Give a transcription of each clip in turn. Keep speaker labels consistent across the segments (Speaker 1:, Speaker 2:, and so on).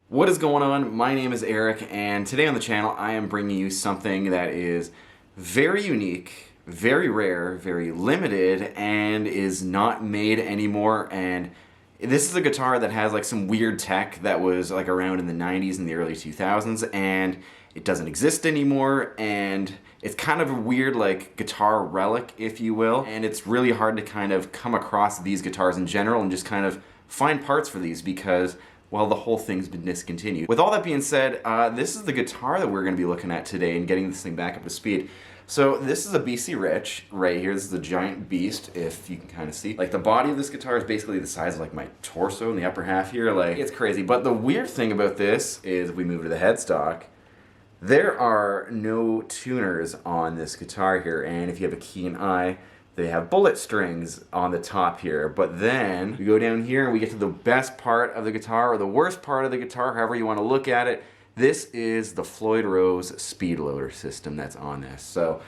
Speaker 1: What is going on? My name is Eric, and today on the channel I am bringing you something that is very unique, very rare, very limited, and is not made anymore. And this is a guitar that has like some weird tech that was like around in the 90s and the early 2000s, and it doesn't exist anymore, and it's kind of a weird like guitar relic, if you will, and it's really hard to kind of come across these guitars in general and just kind of find parts for these because, well, the whole thing's been discontinued. With all that being said, this is the guitar that we're going to be looking at today and getting this thing back up to speed. So this is a BC Rich right here. This is a giant beast, if you can kind of see. Like, the body of this guitar is basically the size of like my torso in the upper half here. Like, it's crazy. But the weird thing about this is, if we move to the headstock, there are no tuners on this guitar here, and if you have a keen eye, they have bullet strings on the top here. But then we go down here and we get to the best part of the guitar, or the worst part of the guitar, however you want to look at it. This is the Floyd Rose Speedloader system that's on this. So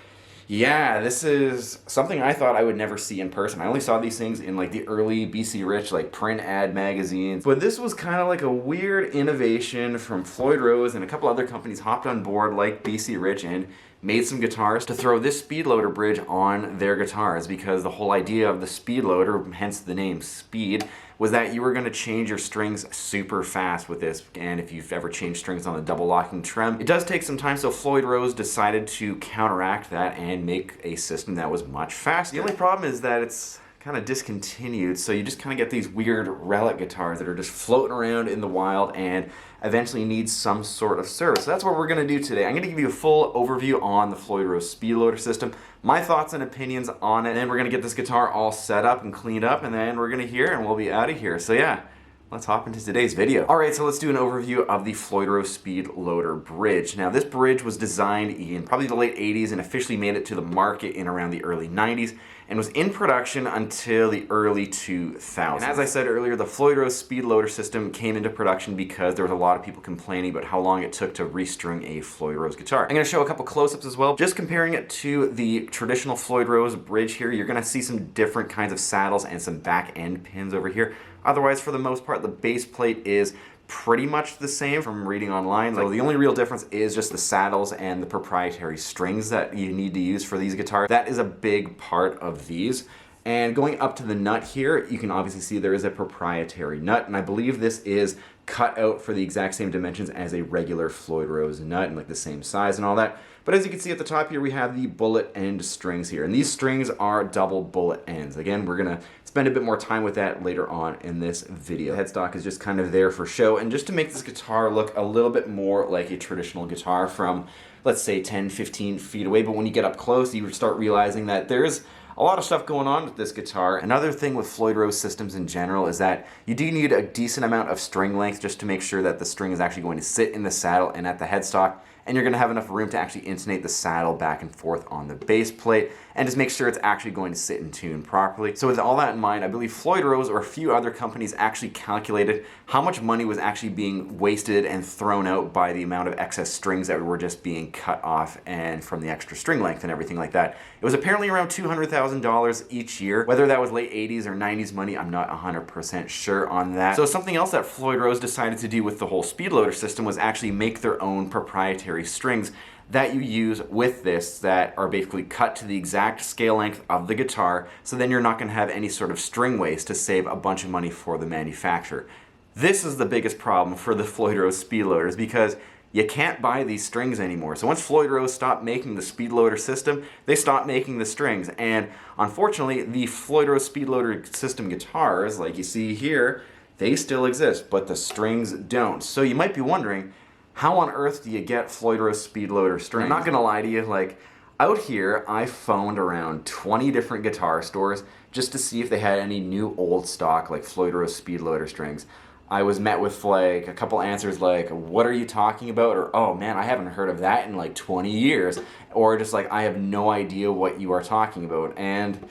Speaker 1: yeah, this is something I thought I would never see in person. I only saw these things in like the early BC Rich like print ad magazines. But this was kind of like a weird innovation from Floyd Rose, and a couple other companies hopped on board like BC Rich and made some guitars to throw this Speedloader bridge on their guitars, because the whole idea of the Speedloader, hence the name Speed, was that you were going to change your strings super fast with this. And if you've ever changed strings on the double locking trem, it does take some time. So Floyd Rose decided to counteract that and make a system that was much faster. The only problem is that it's kind of discontinued, so you just kind of get these weird relic guitars that are just floating around in the wild and eventually need some sort of service. So that's what we're going to do today. I'm going to give you a full overview on the Floyd Rose Speedloader system, my thoughts and opinions on it, and then we're going to get this guitar all set up and cleaned up, and then we're going to hear and we'll be out of here. So yeah, let's hop into today's video. Alright, so let's do an overview of the Floyd Rose Speedloader bridge. Now, this bridge was designed in probably the late 80s and officially made it to the market in around the early 90s, and was in production until the early 2000s. And as I said earlier, the Floyd Rose Speedloader system came into production because there was a lot of people complaining about how long it took to restring a Floyd Rose guitar. I'm going to show a couple close-ups as well. Just comparing it to the traditional Floyd Rose bridge here, you're going to see some different kinds of saddles and some back end pins over here. Otherwise, for the most part, the base plate is pretty much the same from reading online. So the only real difference is just the saddles and the proprietary strings that you need to use for these guitars. That is a big part of these. And going up to the nut here, you can obviously see there is a proprietary nut, and I believe this is cut out for the exact same dimensions as a regular Floyd Rose nut, and like the same size and all that. But as you can see at the top here, we have the bullet end strings here, and these strings are double bullet ends. Again, we're gonna spend a bit more time with that later on in this video. The headstock is just kind of there for show, and just to make this guitar look a little bit more like a traditional guitar from, let's say, 10-15 feet away. But when you get up close, you start realizing that there's a lot of stuff going on with this guitar. Another thing with Floyd Rose systems in general is that you do need a decent amount of string length just to make sure that the string is actually going to sit in the saddle and at the headstock, and you're going to have enough room to actually intonate the saddle back and forth on the base plate, and just make sure it's actually going to sit in tune properly. So with all that in mind, I believe Floyd Rose or a few other companies actually calculated how much money was actually being wasted and thrown out by the amount of excess strings that were just being cut off, and from the extra string length and everything like that. It was apparently around $200,000 each year. Whether that was late 80s or 90s money, I'm not 100% sure on that. So something else that Floyd Rose decided to do with the whole Speedloader system was actually make their own proprietary strings that you use with this that are basically cut to the exact scale length of the guitar, so then you're not going to have any sort of string waste to save a bunch of money for the manufacturer. This is the biggest problem for the Floyd Rose Speedloaders, because you can't buy these strings anymore. So once Floyd Rose stopped making the Speedloader system, they stopped making the strings. And unfortunately, the Floyd Rose Speedloader system guitars, like you see here, they still exist, but the strings don't. So you might be wondering, how on earth do you get Floyd Rose Speedloader strings? I'm not gonna lie to you, like, out here I phoned around 20 different guitar stores just to see if they had any new old stock like Floyd Rose Speedloader strings. I was met with like a couple answers like, what are you talking about? Or, oh man, I haven't heard of that in like 20 years. Or just like, I have no idea what you are talking about. And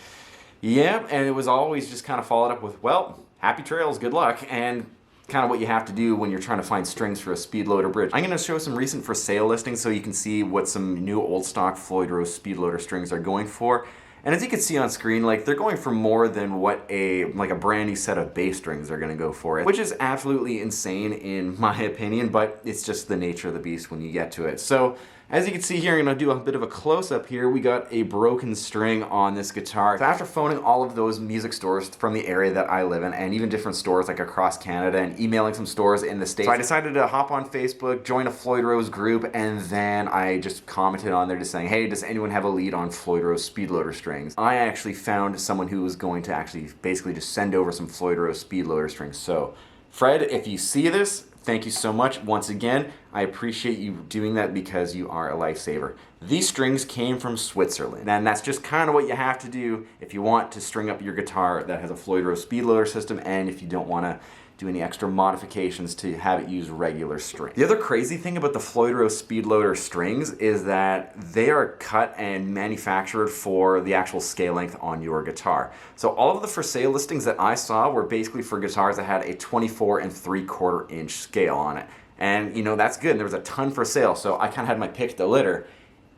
Speaker 1: yeah, and it was always just kind of followed up with, well, happy trails, good luck. And kind of what you have to do when you're trying to find strings for a Speedloader bridge. I'm going to show some recent for sale listings so you can see what some new old stock Floyd Rose Speedloader strings are going for. And as you can see on screen, like they're going for more than what a brand new set of bass strings are going to go for, which is absolutely insane in my opinion, but it's just the nature of the beast when you get to it. So as you can see here, I'm going to do a bit of a close-up here. We got a broken string on this guitar. So after phoning all of those music stores from the area that I live in, and even different stores like across Canada, and emailing some stores in the States, so I decided to hop on Facebook, join a Floyd Rose group, and then I just commented on there just saying, hey, does anyone have a lead on Floyd Rose Speedloader strings? I actually found someone who was going to actually basically just send over some Floyd Rose Speedloader strings. So Fred, if you see this, thank you so much. Once again, I appreciate you doing that because you are a lifesaver. These strings came from Switzerland, and that's just kind of what you have to do if you want to string up your guitar that has a Floyd Rose Speedloader system, and if you don't want to do any extra modifications to have it use regular strings. The other crazy thing about the Floyd Rose Speedloader strings is that they are cut and manufactured for the actual scale length on your guitar. So all of the for sale listings that I saw were basically for guitars that had a 24 3/4 inch scale on it. And you know, that's good, and there was a ton for sale, so I kind of had my pick of the litter.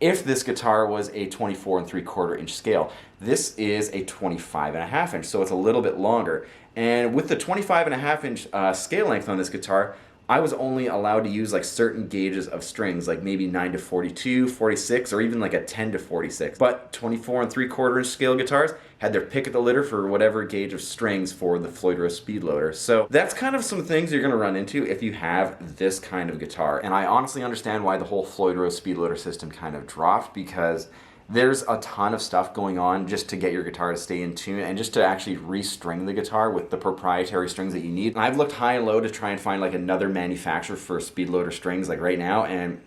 Speaker 1: If this guitar was a 24 3/4 inch scale, this is a 25.5 inch, so it's a little bit longer. And with the 25.5 inch scale length on this guitar, I was only allowed to use like certain gauges of strings, like maybe 9 to 42, 46, or even like a 10 to 46. But 24 3/4 inch scale guitars had their pick of the litter for whatever gauge of strings for the Floyd Rose Speedloader. So that's kind of some things you're gonna run into if you have this kind of guitar. And I honestly understand why the whole Floyd Rose Speedloader system kind of dropped, because there's a ton of stuff going on just to get your guitar to stay in tune and just to actually restring the guitar with the proprietary strings that you need. And I've looked high and low to try and find like another manufacturer for Speedloader strings like right now, and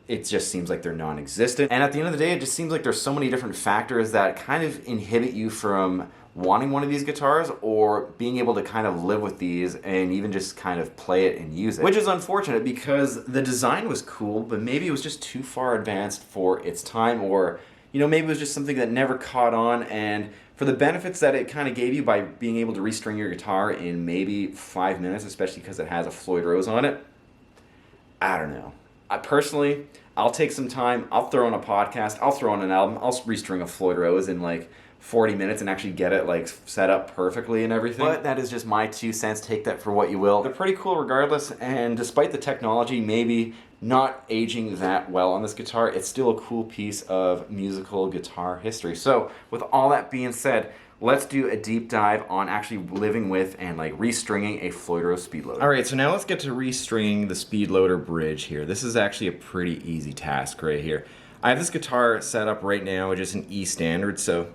Speaker 1: it just seems like they're non-existent. And at the end of the day, it just seems like there's so many different factors that kind of inhibit you from wanting one of these guitars or being able to kind of live with these and even just kind of play it and use it. Which is unfortunate because the design was cool, but maybe it was just too far advanced for its time, or you know, maybe it was just something that never caught on, and for the benefits that it kind of gave you by being able to restring your guitar in maybe 5 minutes, especially because it has a Floyd Rose on it, I don't know. Personally, I'll take some time, I'll throw on a podcast, I'll throw on an album, I'll restring a Floyd Rose in like 40 minutes and actually get it like set up perfectly and everything. But that is just my 2 cents, take that for what you will. They're pretty cool regardless, and despite the technology maybe not aging that well on this guitar, it's still a cool piece of musical guitar history. So with all that being said, let's do a deep dive on actually living with and like restringing a Floyd Rose Speedloader. All right, so now let's get to restringing the Speedloader bridge here. This is actually a pretty easy task right here. I have this guitar set up right now, just an E standard, so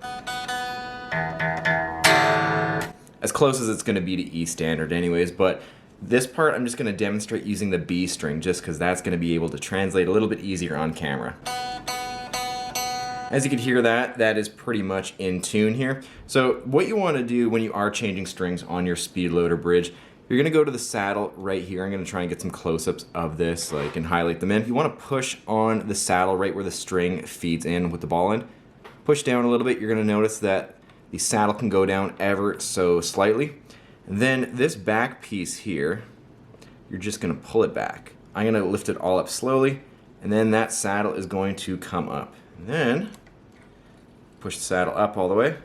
Speaker 1: as close as it's going to be to E standard anyways, but this part I'm just going to demonstrate using the B string just because that's going to be able to translate a little bit easier on camera. As you can hear that is pretty much in tune here. So what you want to do when you are changing strings on your Speedloader bridge, you're going to go to the saddle right here. I'm going to try and get some close-ups of this so I can highlight them in. You want to push on the saddle right where the string feeds in with the ball end. Push down a little bit, you're going to notice that the saddle can go down ever so slightly. And then this back piece here, you're just going to pull it back. I'm going to lift it all up slowly, and then that saddle is going to come up. And then push the saddle up all the way.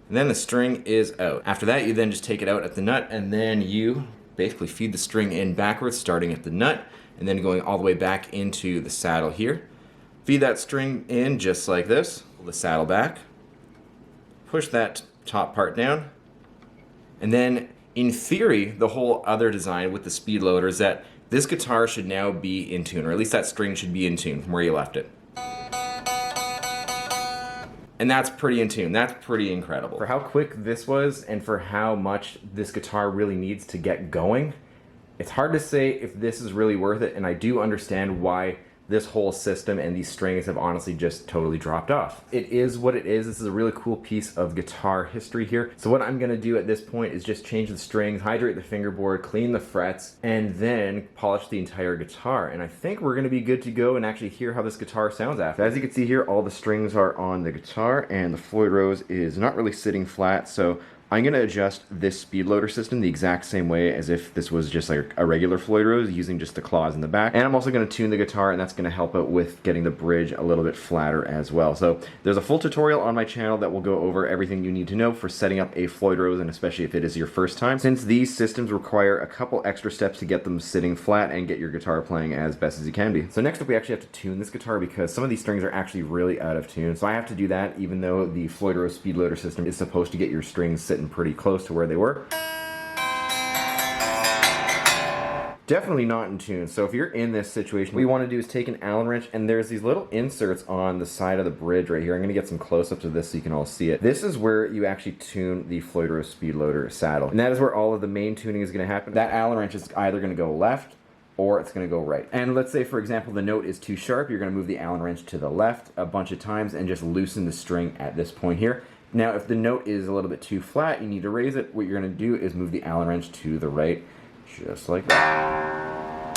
Speaker 1: And then the string is out. After that, you then just take it out at the nut, and then you basically feed the string in backwards, starting at the nut, and then going all the way back into the saddle here. Feed that string in just like this. Pull the saddle back. Push that top part down. And then, in theory, the whole other design with the Speedloader is that this guitar should now be in tune, or at least that string should be in tune from where you left it. And that's pretty in tune. That's pretty incredible. For how quick this was and for how much this guitar really needs to get going, it's hard to say if this is really worth it, and I do understand why this whole system and these strings have honestly just totally dropped off. It is what it is. This is a really cool piece of guitar history here. So what I'm gonna do at this point is just change the strings, hydrate the fingerboard, clean the frets, and then polish the entire guitar. And I think we're gonna be good to go and actually hear how this guitar sounds after. As you can see here, all the strings are on the guitar, and the Floyd Rose is not really sitting flat, so I'm going to adjust this Speedloader system the exact same way as if this was just like a regular Floyd Rose, using just the claws in the back. And I'm also going to tune the guitar, and that's going to help out with getting the bridge a little bit flatter as well. So there's a full tutorial on my channel that will go over everything you need to know for setting up a Floyd Rose, and especially if it is your first time, since these systems require a couple extra steps to get them sitting flat and get your guitar playing as best as you can be. So next up, we actually have to tune this guitar because some of these strings are actually really out of tune. So I have to do that even though the Floyd Rose Speedloader system is supposed to get your strings sitting pretty close to where they were. Definitely not in tune. So if you're in this situation, what you want to do is take an Allen wrench, and there's these little inserts on the side of the bridge right here. I'm going to get some close-ups of this so you can all see it. This is where you actually tune the Floyd Rose Speedloader saddle, and that is where all of the main tuning is going to happen. That Allen wrench is either going to go left or it's going to go right. And let's say, for example, the note is too sharp. You're going to move the Allen wrench to the left a bunch of times and just loosen the string at this point here. Now, if the note is a little bit too flat, you need to raise it. What you're going to do is move the Allen wrench to the right, just like that.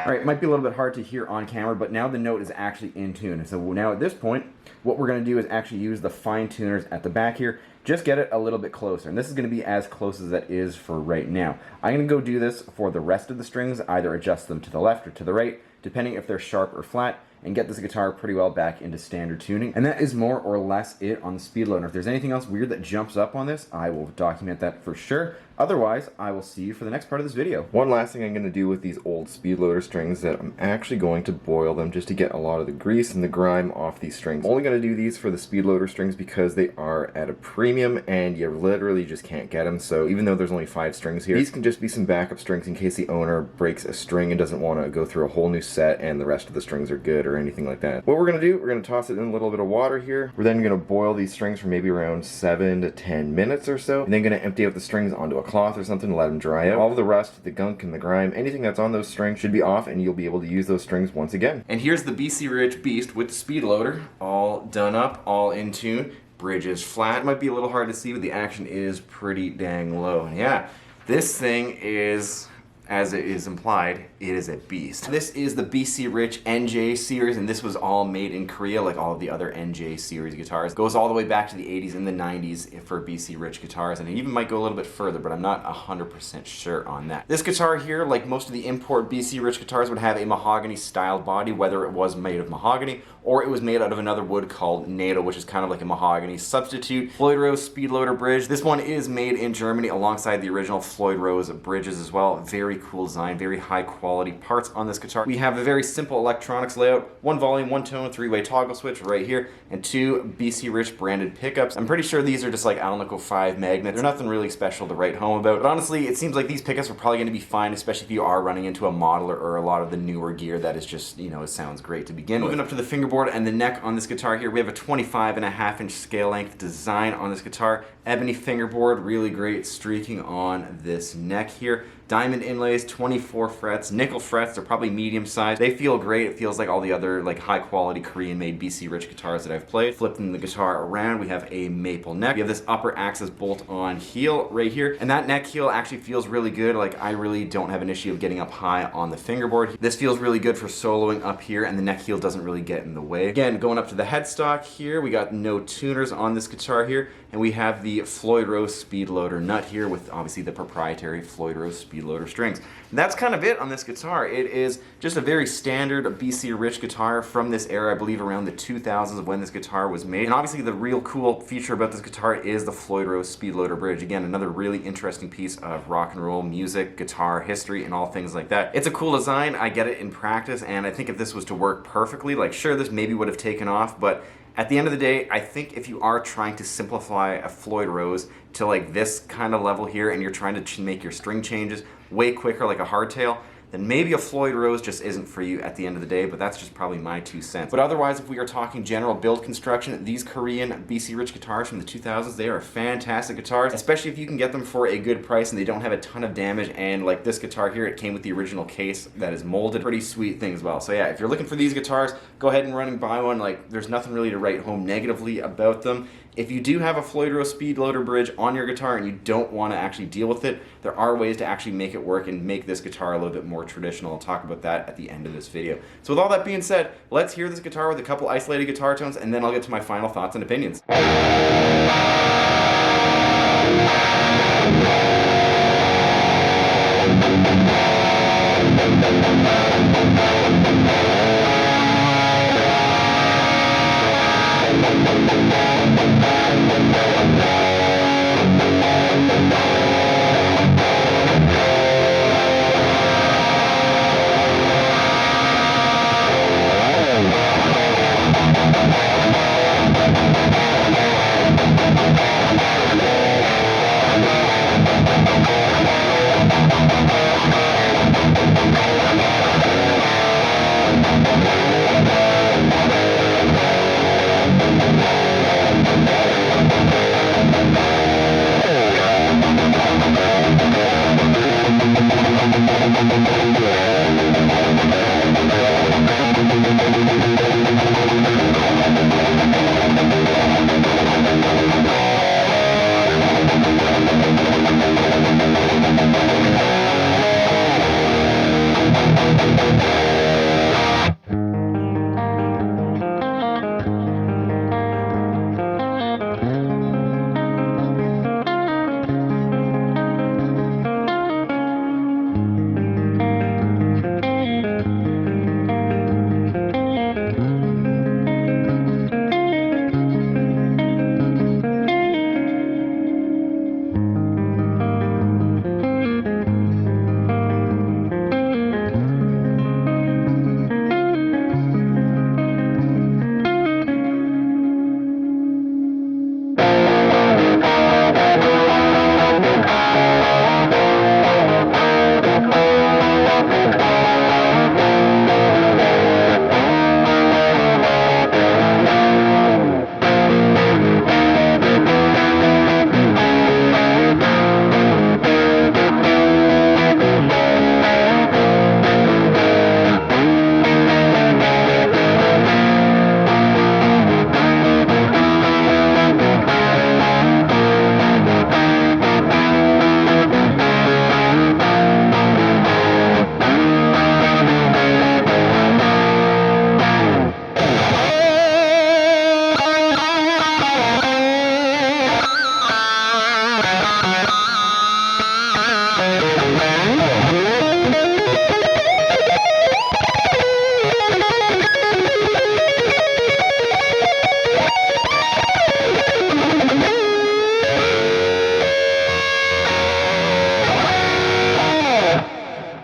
Speaker 1: All right, it might be a little bit hard to hear on camera, but now the note is actually in tune. So now at this point, what we're going to do is actually use the fine tuners at the back here. Just get it a little bit closer, and this is going to be as close as that is for right now. I'm going to go do this for the rest of the strings, either adjust them to the left or to the right, depending if they're sharp or flat, and get this guitar pretty well back into standard tuning. And that is more or less it on the Speedloader. If there's anything else weird that jumps up on this, I will document that for sure. Otherwise, I will see you for the next part of this video. One last thing I'm going to do with these old Speedloader strings, that I'm actually going to boil them just to get a lot of the grease and the grime off these strings. I'm only going to do these for the Speedloader strings because they are at a premium and you literally just can't get them. So even though there's only 5 strings here, these can just be some backup strings in case the owner breaks a string and doesn't want to go through a whole new set and the rest of the strings are good or anything like that. What we're going to do, we're going to toss it in a little bit of water here. We're then going to boil these strings for maybe around 7 to 10 minutes or so, and then going to empty out the strings onto a cloth or something to let them dry out. All of the rust, the gunk, and the grime, anything that's on those strings should be off, and you'll be able to use those strings once again. And here's the BC Rich Beast with the Speedloader, all done up, all in tune. Bridge is flat. It might be a little hard to see, but the action is pretty dang low. And yeah, this thing is, as it is implied, it is a beast. This is the BC Rich NJ series, and this was all made in Korea, like all of the other NJ series guitars. Goes all the way back to the 80s and the 90s for BC Rich guitars, and it even might go a little bit further, but I'm not 100% sure on that. This guitar here, like most of the import BC Rich guitars, would have a mahogany style body, whether it was made of mahogany or it was made out of another wood called NATO, which is kind of like a mahogany substitute. Floyd Rose Speedloader bridge. This one is made in Germany alongside the original Floyd Rose bridges as well. Very cool design, very high quality parts on this guitar. We have a very simple electronics layout, 1 volume, 1 tone, 3-way toggle switch right here, and 2 BC Rich branded pickups. I'm pretty sure these are just like Alnico 5 magnets. They're nothing really special to write home about, but honestly, it seems like these pickups are probably going to be fine, especially if you are running into a modeler or a lot of the newer gear that is just, you know, it sounds great to begin with. Moving up to the fingerboard and the neck on this guitar here, we have a 25.5-inch scale length design on this guitar. Ebony fingerboard, really great streaking on this neck here. Diamond inlays, 24 frets, nickel frets, they're probably medium sized. They feel great. It feels like all the other like high quality Korean made BC Rich guitars that I've played. Flipping the guitar around, we have a maple neck. We have this upper axis bolt on heel right here, and that neck heel actually feels really good. Like I really don't have an issue of getting up high on the fingerboard. This feels really good for soloing up here, and the neck heel doesn't really get in the way. Again, going up to the headstock here, we got no tuners on this guitar here, and we have the Floyd Rose Speedloader nut here with obviously the proprietary Floyd Rose Speedloader strings. And that's kind of it on this guitar. It is just a very standard BC Rich guitar from this era, I believe around the 2000s of when this guitar was made. And obviously the real cool feature about this guitar is the Floyd Rose Speedloader bridge. Again, another really interesting piece of rock and roll music, guitar history, and all things like that. It's a cool design. I get it in practice, and I think if this was to work perfectly, like sure, this maybe would have taken off, but at the end of the day, I think if you are trying to simplify a Floyd Rose to like this kind of level here, and you're trying to make your string changes way quicker like a hardtail, then maybe a Floyd Rose just isn't for you at the end of the day, but that's just probably my 2 cents. But otherwise, if we are talking general build construction, these Korean BC Rich guitars from the 2000s, they are fantastic guitars, especially if you can get them for a good price and they don't have a ton of damage. And like this guitar here, it came with the original case that is molded. Pretty sweet thing as well. So yeah, if you're looking for these guitars, go ahead and run and buy one. Like there's nothing really to write home negatively about them. If you do have a Floydrose Speedloader bridge on your guitar and you don't want to actually deal with it, there are ways to actually make it work and make this guitar a little bit more traditional. I'll talk about that at the end of this video. So with all that being said, let's hear this guitar with a couple isolated guitar tones, and then I'll get to my final thoughts and opinions.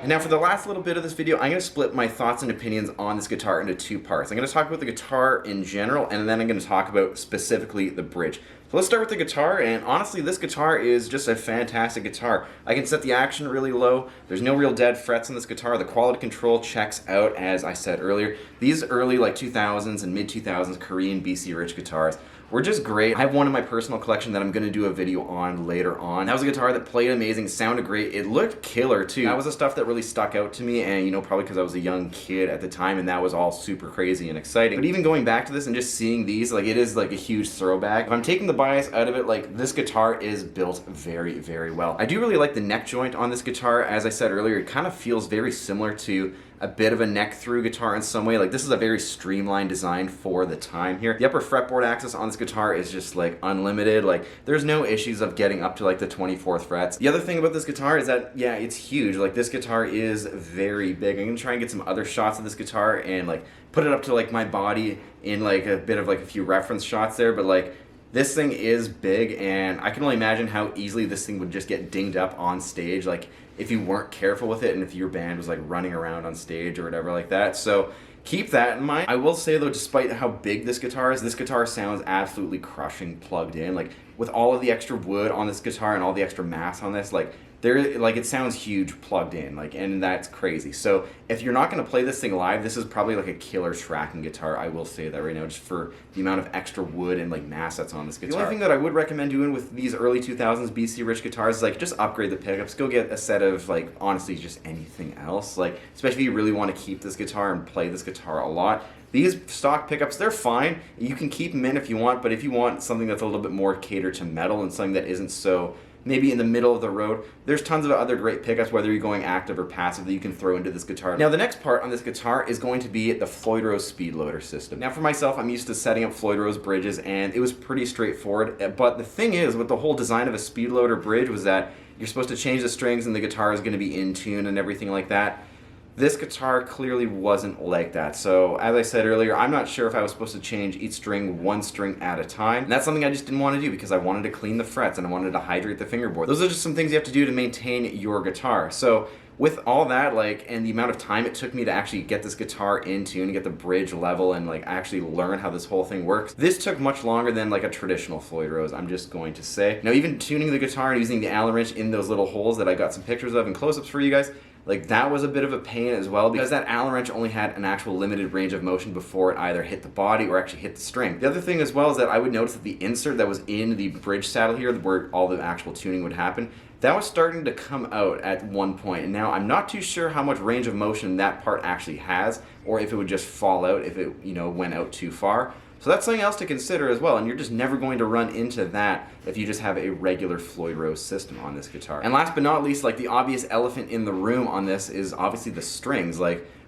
Speaker 1: And now for the last little bit of this video, I'm going to split my thoughts and opinions on this guitar into two parts. I'm going to talk about the guitar in general, and then I'm going to talk about specifically the bridge. So let's start with the guitar, and honestly, this guitar is just a fantastic guitar. I can set the action really low. There's no real dead frets on this guitar. The quality control checks out, as I said earlier. These early like 2000s and mid 2000s Korean BC Rich guitars were just great. I have one in my personal collection that I'm going to do a video on later on. That was a guitar that played amazing, sounded great, it looked killer too. That was the stuff that really stuck out to me, and you know, probably because I was a young kid at the time and that was all super crazy and exciting. But even going back to this and just seeing these, like, it is like a huge throwback. If I'm taking the bias out of it, like, this guitar is built very, very well. I do really like the neck joint on this guitar. As I said earlier, it kind of feels very similar to a bit of a neck through guitar in some way. Like, this is a very streamlined design for the time here. The upper fretboard access on this guitar is just like unlimited. Like, there's no issues of getting up to like the 24th frets. The other thing about this guitar is that, yeah, it's huge. Like, this guitar is very big. I'm gonna try and get some other shots of this guitar and like put it up to like my body in like a bit of like a few reference shots there, but like, this thing is big, and I can only imagine how easily this thing would just get dinged up on stage, like if you weren't careful with it and if your band was like running around on stage or whatever like that. So keep that in mind. I will say though, despite how big this guitar sounds absolutely crushing plugged in. Like, with all of the extra wood on this guitar and all the extra mass on this, like, it sounds huge plugged in, like, and that's crazy. So if you're not going to play this thing live, this is probably like a killer tracking guitar. I will say that right now, just for the amount of extra wood and like mass that's on this guitar. The only thing that I would recommend doing with these early 2000s BC Rich guitars is like just upgrade the pickups. Go get a set of like honestly just anything else. Like, especially if you really want to keep this guitar and play this guitar guitar a lot. These stock pickups, they're fine. You can keep them in if you want, but if you want something that's a little bit more catered to metal and something that isn't so maybe in the middle of the road, there's tons of other great pickups, whether you're going active or passive, that you can throw into this guitar. Now the next part on this guitar is going to be the Floyd Rose Speedloader system. Now for myself, I'm used to setting up Floyd Rose bridges, and it was pretty straightforward, but the thing is, with the whole design of a Speedloader bridge was that you're supposed to change the strings and the guitar is going to be in tune and everything like that. This guitar clearly wasn't like that. So as I said earlier, I'm not sure if I was supposed to change each string one string at a time. And that's something I just didn't want to do because I wanted to clean the frets and I wanted to hydrate the fingerboard. Those are just some things you have to do to maintain your guitar. So with all that, and the amount of time it took me to actually get this guitar in tune and get the bridge level and actually learn how this whole thing works, this took much longer than a traditional Floyd Rose, I'm just going to say. Now even tuning the guitar and using the Allen wrench in those little holes that I got some pictures of and close-ups for you guys, that was a bit of a pain as well because that Allen wrench only had an actual limited range of motion before it either hit the body or actually hit the string. The other thing as well is that I would notice that the insert that was in the bridge saddle here, where all the actual tuning would happen, that was starting to come out at one point. And now I'm not too sure how much range of motion that part actually has, or if it would just fall out if it went out too far. So that's something else to consider as well, and you're just never going to run into that if you just have a regular Floyd Rose system on this guitar. And last but not least, the obvious elephant in the room on this is obviously the strings.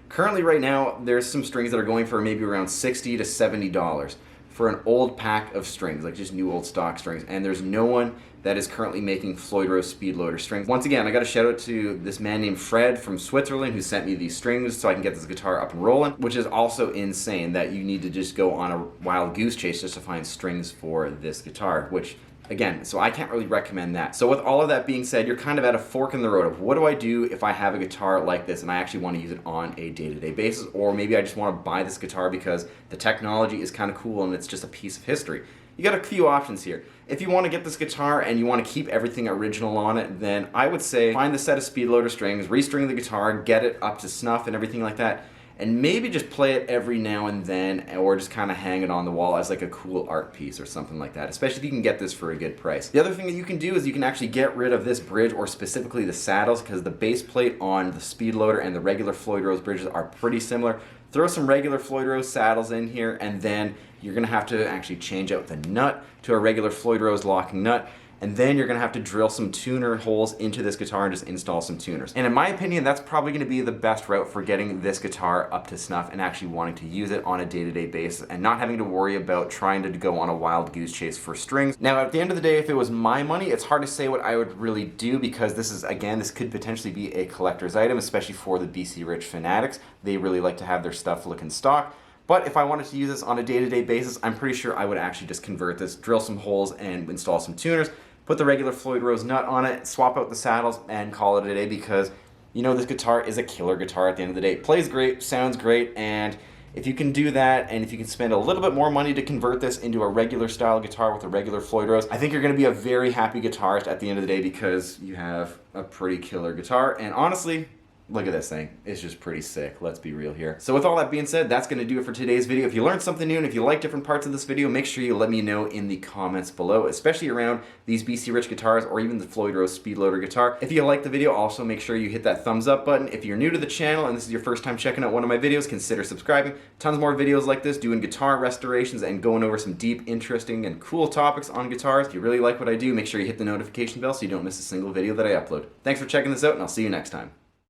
Speaker 1: Currently right now, there's some strings that are going for maybe around $60 to $70 for an old pack of strings, just new old stock strings, and there's no one that is currently making Floyd Rose Speedloader strings. Once again, I got a shout out to this man named Fred from Switzerland who sent me these strings so I can get this guitar up and rolling, which is also insane that you need to just go on a wild goose chase just to find strings for this guitar, which again, so I can't really recommend that. So with all of that being said, you're kind of at a fork in the road of what do I do if I have a guitar like this and I actually want to use it on a day-to-day basis, or maybe I just want to buy this guitar because the technology is kind of cool and it's just a piece of history. You got a few options here. If you want to get this guitar and you want to keep everything original on it, then I would say find the set of Speedloader strings, restring the guitar, get it up to snuff and everything like that, and maybe just play it every now and then, or just kind of hang it on the wall as a cool art piece or something like that, especially if you can get this for a good price. The other thing that you can do is you can actually get rid of this bridge, or specifically the saddles, because the base plate on the Speedloader and the regular Floyd Rose bridges are pretty similar. Throw some regular Floyd Rose saddles in here, and then you're going to have to actually change out the nut to a regular Floyd Rose locking nut, and then you're going to have to drill some tuner holes into this guitar and just install some tuners. And in my opinion, that's probably going to be the best route for getting this guitar up to snuff and actually wanting to use it on a day-to-day basis and not having to worry about trying to go on a wild goose chase for strings. Now, at the end of the day, if it was my money, it's hard to say what I would really do because this is, again, this could potentially be a collector's item, especially for the BC Rich fanatics. They really like to have their stuff looking stock. But if I wanted to use this on a day-to-day basis, I'm pretty sure I would actually just convert this, drill some holes, and install some tuners, put the regular Floyd Rose nut on it, swap out the saddles, and call it a day because, this guitar is a killer guitar at the end of the day. It plays great, sounds great, and if you can do that, and if you can spend a little bit more money to convert this into a regular style guitar with a regular Floyd Rose, I think you're going to be a very happy guitarist at the end of the day because you have a pretty killer guitar, and honestly, look at this thing. It's just pretty sick. Let's be real here. So with all that being said, that's going to do it for today's video. If you learned something new and if you like different parts of this video, make sure you let me know in the comments below, especially around these BC Rich guitars or even the Floyd Rose Speedloader guitar. If you like the video, also make sure you hit that thumbs up button. If you're new to the channel and this is your first time checking out one of my videos, consider subscribing. Tons more videos like this doing guitar restorations and going over some deep, interesting, and cool topics on guitars. If you really like what I do, make sure you hit the notification bell so you don't miss a single video that I upload. Thanks for checking this out, and I'll see you next time.